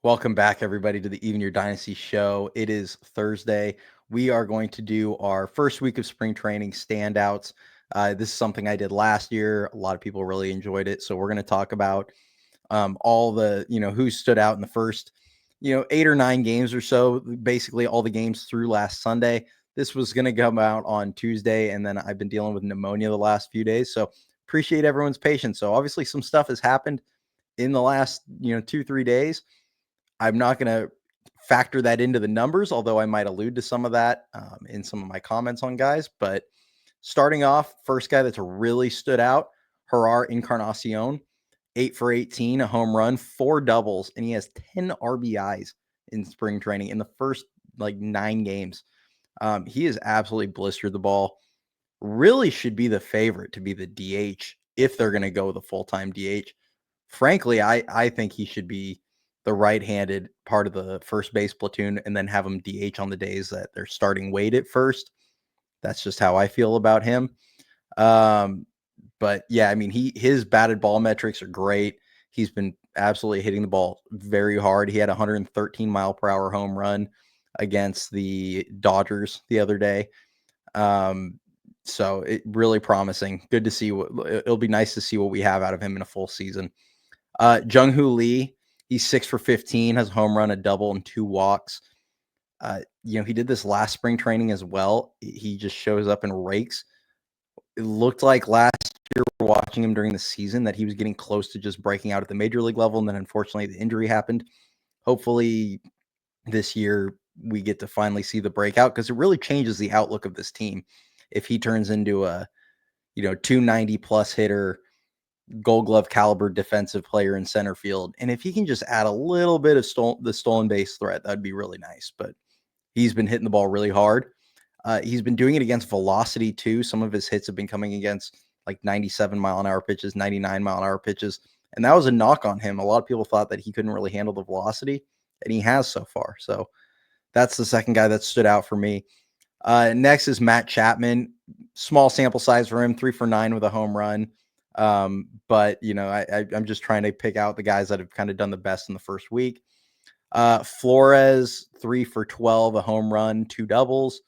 Welcome back, everybody, to the Even Your Dynasty show. It is Thursday. We are going to do our first week of spring training standouts. This is something I did last year. A lot of people really enjoyed it. So we're going to talk about all the, who stood out in the first, 8 or 9 games or so, basically all the games through last Sunday. This was going to come out on Tuesday, and then I've been dealing with pneumonia the last few days. So appreciate everyone's patience. So obviously some stuff has happened in the last, 2, 3 days. I'm not going to factor that into the numbers, although I might allude to some of that in some of my comments on guys. But starting off, first guy that's really stood out, Gerard Encarnacion, 8 for 18, a home run, 4 doubles, and he has 10 RBIs in spring training in the first 9 games. He has absolutely blistered the ball. Really should be the favorite to be the DH if they're going to go with a full-time DH. Frankly, I think he should be the right-handed part of the first base platoon and then have him DH on the days that they're starting Wade at first. That's just how I feel about him. But yeah, I mean, his batted ball metrics are great. He's been absolutely hitting the ball very hard. He had a 113 mile per hour home run against the Dodgers the other day. So it really promising. Good to see it'll be nice to see what we have out of him in a full season. Jung-Hoo Lee, he's 6 for 15, has a home run, a double, and 2 walks. He did this last spring training as well. He just shows up and rakes. It looked like last year, watching him during the season, that he was getting close to just breaking out at the major league level, and then unfortunately the injury happened. Hopefully this year we get to finally see the breakout, because it really changes the outlook of this team if he turns into a 290 plus hitter, Gold Glove caliber defensive player in center field. And if he can just add a little bit of the stolen base threat, that'd be really nice. But he's been hitting the ball really hard. He's been doing it against velocity too. Some of his hits have been coming against 97 mile an hour pitches, 99 mile an hour pitches. And that was a knock on him. A lot of people thought that he couldn't really handle the velocity, and he has so far. So that's the second guy that stood out for me. Next is Matt Chapman. Small sample size for him, 3 for 9 with a home run. But I'm just trying to pick out the guys that have kind of done the best in the first week. Flores, 3 for 12, a home run, 2 doubles.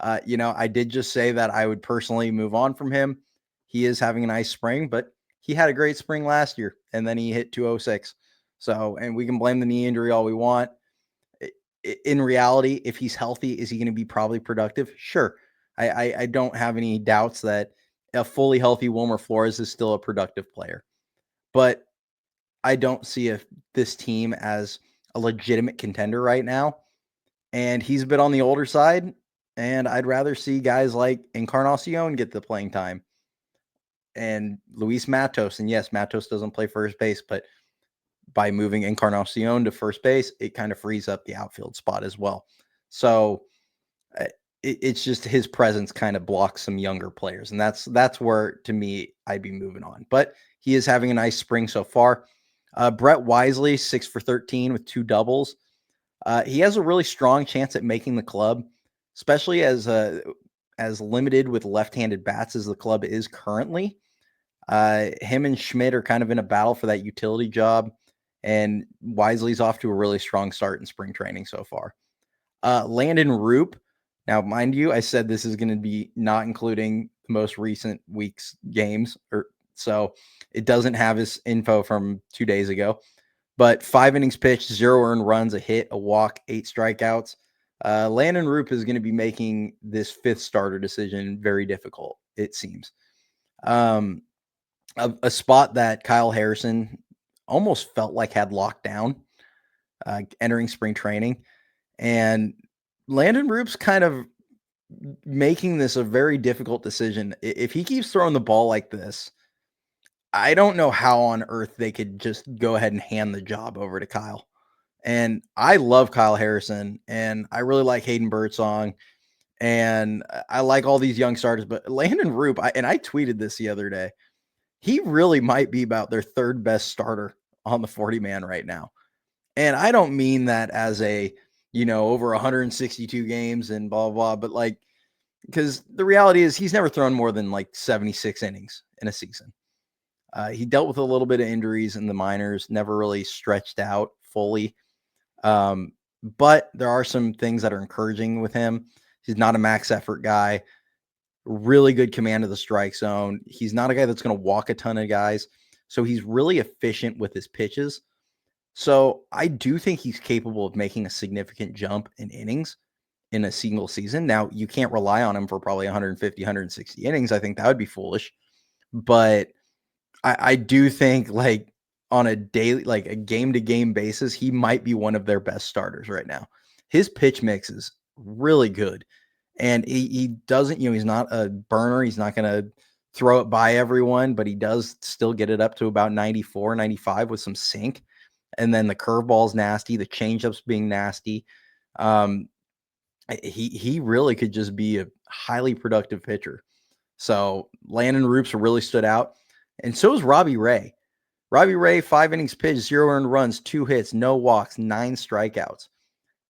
I did just say that I would personally move on from him. He is having a nice spring, but he had a great spring last year, and then he hit 206. So, and we can blame the knee injury all we want. In reality, if he's healthy, is he going to be probably productive? Sure. I don't have any doubts that a fully healthy Wilmer Flores is still a productive player. But I don't see this team as a legitimate contender right now. And he's a bit on the older side. And I'd rather see guys like Encarnacion get the playing time and Luis Matos. And yes, Matos doesn't play first base, but by moving Encarnacion to first base, it kind of frees up the outfield spot as well. So it's just his presence kind of blocks some younger players. And that's where, to me, I'd be moving on. But he is having a nice spring so far. Brett Wisely, 6 for 13 with 2 doubles. He has a really strong chance at making the club, especially as limited with left-handed bats as the club is currently. Him and Schmidt are kind of in a battle for that utility job, and Wisely's off to a really strong start in spring training so far. Landon Roop. Now, mind you, I said this is going to be not including the most recent week's games, so it doesn't have his info from 2 days ago. But 5 innings pitched, 0 earned runs, a hit, a walk, 8 strikeouts. Landon Roop is going to be making this 5th starter decision very difficult, it seems. A spot that Kyle Harrison almost felt like had locked down entering spring training. And Landon Roop's kind of making this a very difficult decision. If he keeps throwing the ball like this, I don't know how on earth they could just go ahead and hand the job over to Kyle. And I love Kyle Harrison, and I really like Hayden Birdsong, and I like all these young starters. But Landon Roop, I tweeted this the other day, he really might be about their 3rd best starter on the 40-man right now. And I don't mean that as a, over 162 games and blah, blah, but because the reality is he's never thrown more than 76 innings in a season. He dealt with a little bit of injuries in the minors, never really stretched out fully. But there are some things that are encouraging with him. He's not a max effort guy. Really good command of the strike zone. He's not a guy that's going to walk a ton of guys. So he's really efficient with his pitches. So I do think he's capable of making a significant jump in innings in a single season. Now, you can't rely on him for probably 150, 160 innings. I think that would be foolish. But I do think, like, on a daily, like a game to game basis, he might be one of their best starters right now. His pitch mix is really good. And he doesn't, he's not a burner. He's not going to throw it by everyone, but he does still get it up to about 94, 95 with some sink. And then the curveball's nasty, the changeup's being nasty. He really could just be a highly productive pitcher. So Landon Roops really stood out. And so is Robbie Ray. Robbie Ray, 5 innings pitched, 0 earned runs, 2 hits, no walks, 9 strikeouts.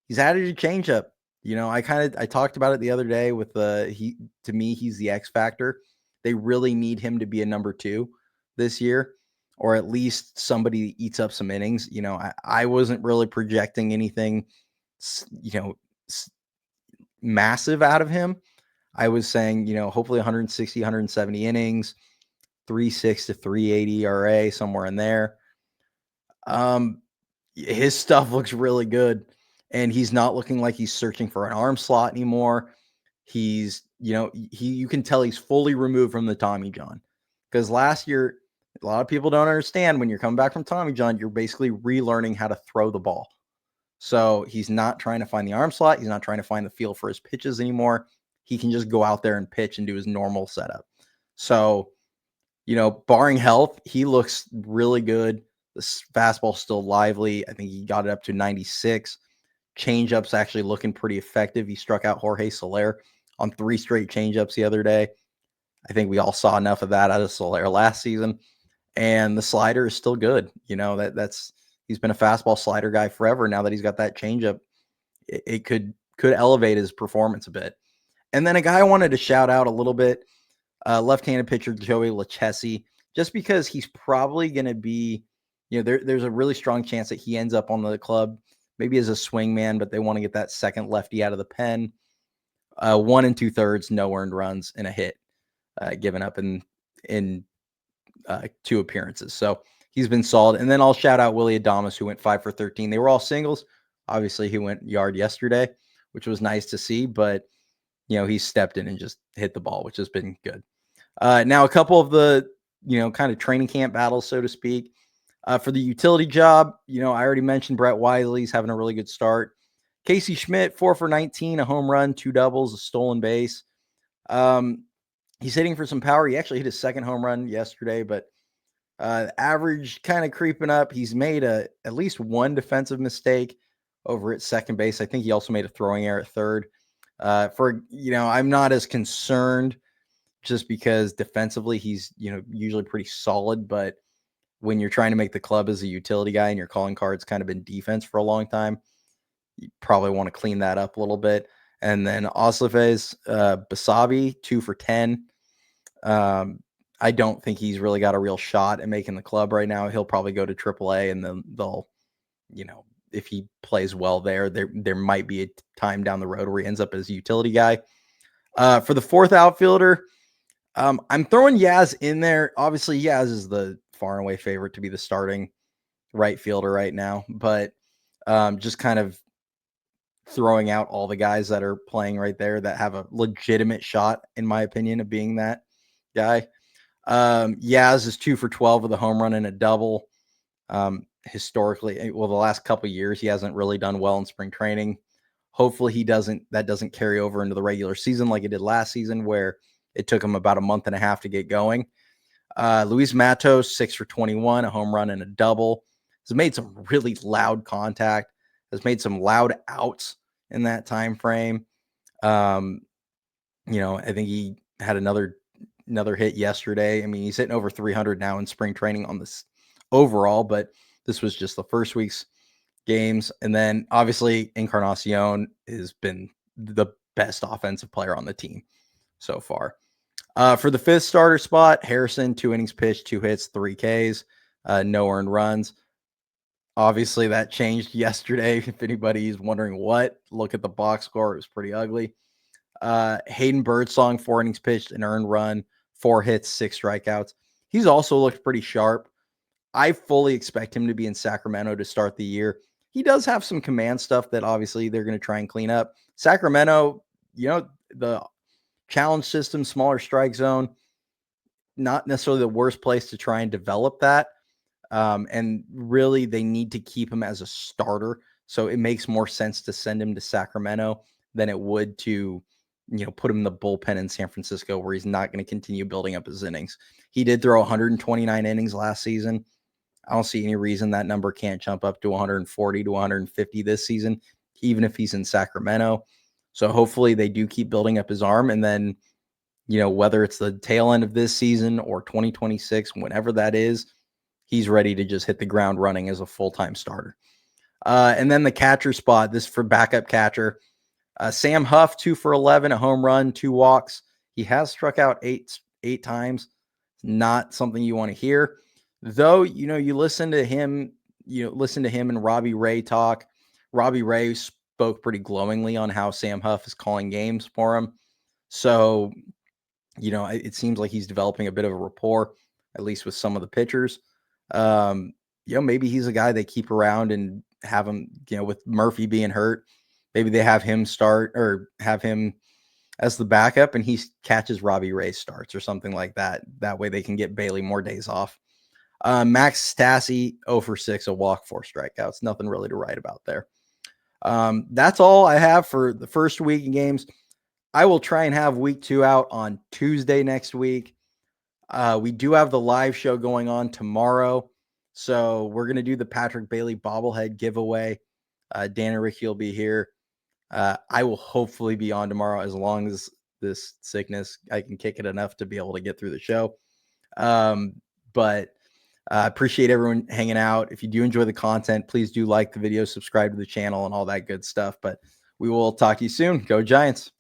He's added a changeup. I talked about it the other day with to me, he's the X factor. They really need him to be a number 2 this year, or at least somebody that eats up some innings. I wasn't really projecting anything, massive out of him. I was saying, hopefully 160, 170 innings, 3.6 to 3.80 ERA, somewhere in there. His stuff looks really good, and he's not looking like he's searching for an arm slot anymore. He's, you can tell he's fully removed from the Tommy John, because last year, a lot of people don't understand, when you're coming back from Tommy John, you're basically relearning how to throw the ball. So he's not trying to find the arm slot. He's not trying to find the feel for his pitches anymore. He can just go out there and pitch and do his normal setup. So, barring health, he looks really good. The fastball's still lively. I think he got it up to 96. Changeup's actually looking pretty effective. He struck out Jorge Soler on 3 straight changeups the other day. I think we all saw enough of that out of Soler last season. And the slider is still good. He's been a fastball slider guy forever. Now that he's got that changeup, it could elevate his performance a bit. And then a guy I wanted to shout out a little bit, left-handed pitcher Joey Lucchesi, just because he's probably going to be, there's a really strong chance that he ends up on the club, maybe as a swing man, but they want to get that second lefty out of the pen. 1 2/3, no earned runs, and a hit given up in 2 appearances. So he's been solid. And then I'll shout out Willy Adames, who went 5 for 13. They were all singles. Obviously, he went yard yesterday, which was nice to see, but he stepped in and just hit the ball, which has been good. Now, a couple of the, kind of training camp battles, so to speak. For the utility job, I already mentioned Brett Wisely's having a really good start. Casey Schmidt, 4 for 19, a home run, 2 doubles, a stolen base. He's hitting for some power. He actually hit his second home run yesterday, but average kind of creeping up. He's made at least 1 defensive mistake over at second base. I think he also made a throwing error at third. I'm not as concerned, just because defensively he's, usually pretty solid, but when you're trying to make the club as a utility guy and your calling card's kind of been defense for a long time, you probably want to clean that up a little bit. And then Osleves Basabi, 2 for 10. I don't think he's really got a real shot at making the club right now. He'll probably go to AAA, and then they'll, if he plays well there might be a time down the road where he ends up as a utility guy. For the 4th outfielder, I'm throwing Yaz in there. Obviously, Yaz is the far and away favorite to be the starting right fielder right now, but just kind of throwing out all the guys that are playing right there that have a legitimate shot, in my opinion, of being that guy. Yaz is 2 for 12 with a home run and a double. Historically, the last couple of years, he hasn't really done well in spring training. Hopefully that doesn't carry over into the regular season like it did last season, where it took him about a month and a half to get going. Luis Matos, 6 for 21, a home run and a double. Has made some really loud contact, has made some loud outs in that time frame. I think he had another hit yesterday. I mean, he's hitting over 300 now in spring training on this overall, but this was just the first week's games. And then obviously Encarnacion has been the best offensive player on the team so far. For the 5th starter spot, Harrison, 2 innings pitched, 2 hits, 3 Ks, no earned runs. Obviously, that changed yesterday. If anybody's wondering what, look at the box score. It was pretty ugly. Hayden Birdsong, 4 innings pitched, an earned run, 4 hits, 6 strikeouts. He's also looked pretty sharp. I fully expect him to be in Sacramento to start the year. He does have some command stuff that obviously they're going to try and clean up. Sacramento, the challenge system, smaller strike zone, not necessarily the worst place to try and develop that. And really, they need to keep him as a starter. So it makes more sense to send him to Sacramento than it would to, put him in the bullpen in San Francisco, where he's not going to continue building up his innings. He did throw 129 innings last season. I don't see any reason that number can't jump up to 140 to 150 this season, even if he's in Sacramento. So hopefully they do keep building up his arm. And then, whether it's the tail end of this season or 2026, whenever that is, he's ready to just hit the ground running as a full-time starter. And then the catcher spot, this for backup catcher. Sam Huff, 2 for 11, a home run, 2 walks. He has struck out eight times. Not something you want to hear. Though, you listen to him and Robbie Ray talk. Robbie Ray spoke pretty glowingly on how Sam Huff is calling games for him. So, it seems like he's developing a bit of a rapport, at least with some of the pitchers. Maybe he's a guy they keep around and have him, with Murphy being hurt, maybe they have him start or have him as the backup and he catches Robbie Ray starts or something like that. That way they can get Bailey more days off. Max Stassi, 0 for 6, a walk, 4 strikeouts. Nothing really to write about there. That's all I have for the first week in games. I will try and have week 2 out on Tuesday next week. We do have the live show going on tomorrow. So we're going to do the Patrick Bailey bobblehead giveaway. Dan and Ricky will be here. I will hopefully be on tomorrow as long as this sickness, I can kick it enough to be able to get through the show. But I appreciate everyone hanging out. If you do enjoy the content, please do like the video, subscribe to the channel and all that good stuff. But we will talk to you soon. Go Giants.